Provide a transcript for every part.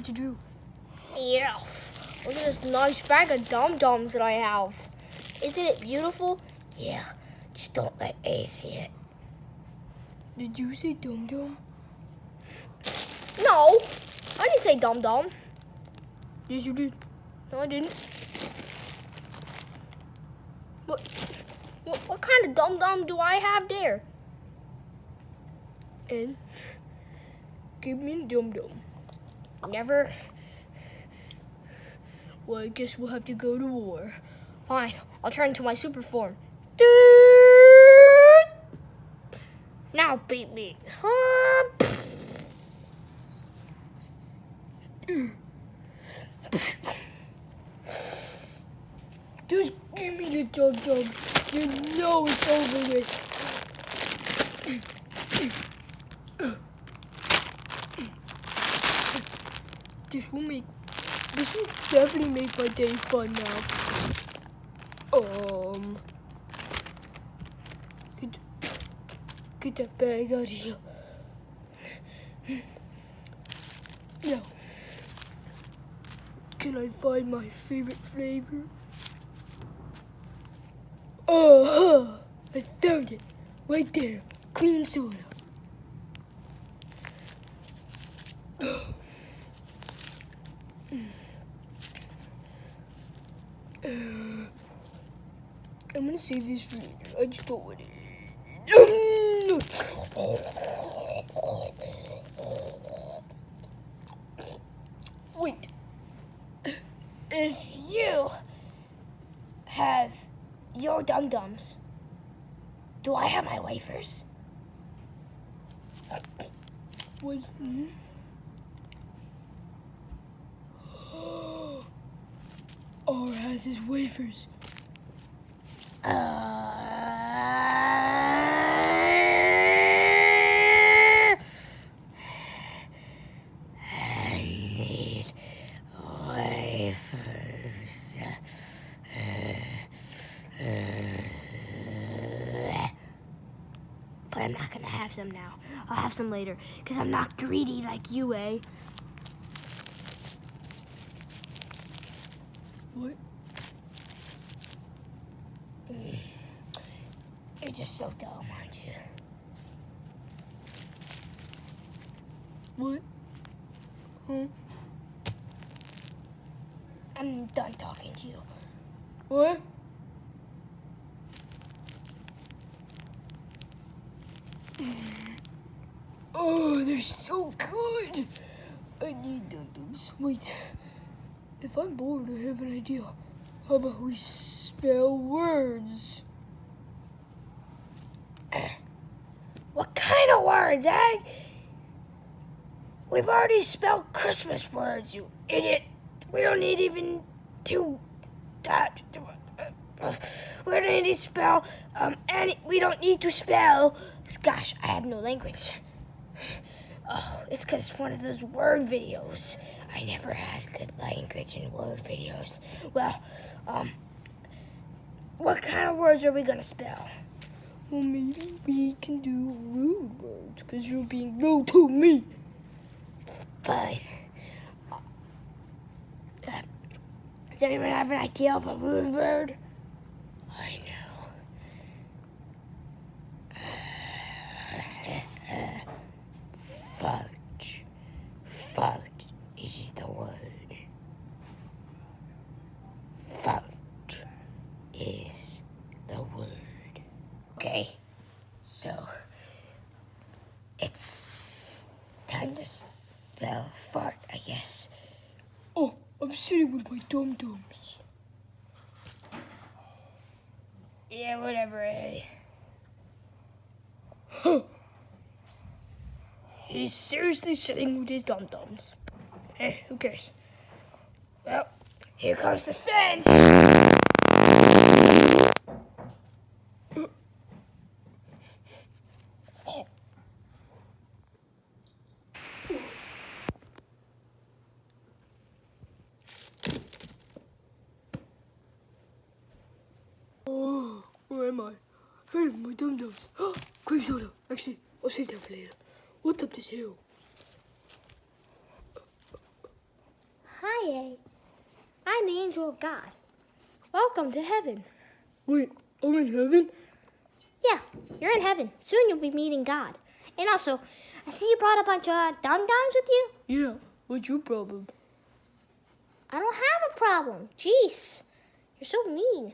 to do. Yeah. Look at this nice bag of dum-dums that I have. Isn't it beautiful? Yeah. Just don't let A see it. Did you say dum-dum? No. I didn't say dum-dum. Yes, you did. No, I didn't. What kind of dum-dum do I have there? And give me a dum-dum. Never. Well, I guess we'll have to go to war. Fine. I'll turn into my super form. Now beat me. Just give me the dum-dum. You know it's over with. This will definitely make my day fun now. Get that bag out of here. Now, can I find my favorite flavor? I found it. Right there. Cream soda. I'm gonna save this for later. I just don't want it. Wait. If you have your dum-dums, do I have my wafers? What? R has his wafers. I need wafers. But I'm not gonna have some now. I'll have some later, because I'm not greedy like you, eh? What? You're just so dumb, aren't you? What? Huh? I'm done talking to you. What? Oh, they're so good. I need dum-dums. Wait. If I'm bored, I have an idea. How about we spell words? What kind of words, eh? We've already spelled Christmas words, you idiot. We don't need even to... we don't need to spell... we don't need to spell... Gosh, I have no language. Oh, it's because it's one of those word videos. I never had good language in word videos. Well, what kind of words are we going to spell? Well, maybe we can do rude words, because you're being rude to me. Fine. Does anyone have an idea of a rude word? I know. Fudge. Fudge is the word. Fudge is the word. Okay, so it's time to spell fart, I guess. Oh, I'm sitting with my dum-dums. Yeah, whatever, eh? Huh. He's seriously sitting with his dum-dums. Hey, who cares? Well, here comes the stench. Oh, where am I? Hey, my dum-dums. Cream soda. Actually, I'll save that for later. What's up this hill? Hi, A. I'm the angel of God. Welcome to heaven. Wait, I'm in heaven? Yeah, you're in heaven. Soon you'll be meeting God. And also, I see you brought a bunch of dum-dums with you. Yeah, what's your problem? I don't have a problem. Jeez, you're so mean.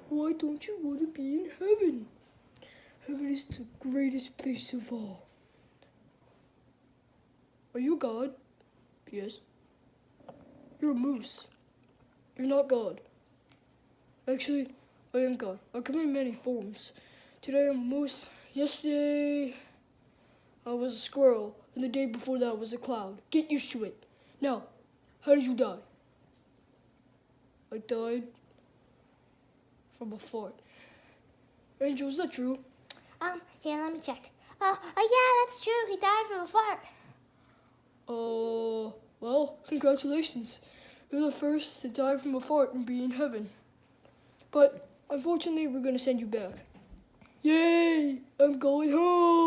Why don't you want to be in heaven? Heaven is the greatest place of all. Are you God? Yes. You're a moose. You're not God. Actually, I am God. I come in many forms. Today I'm a moose. Yesterday I was a squirrel. And the day before that was a cloud. Get used to it. Now, how did you die? I died from a fart. Angel, is that true? Here, let me check. Yeah, that's true. He died from a fart. Well, congratulations. You're the first to die from a fart and be in heaven. But unfortunately, we're gonna send you back. Yay! I'm going home!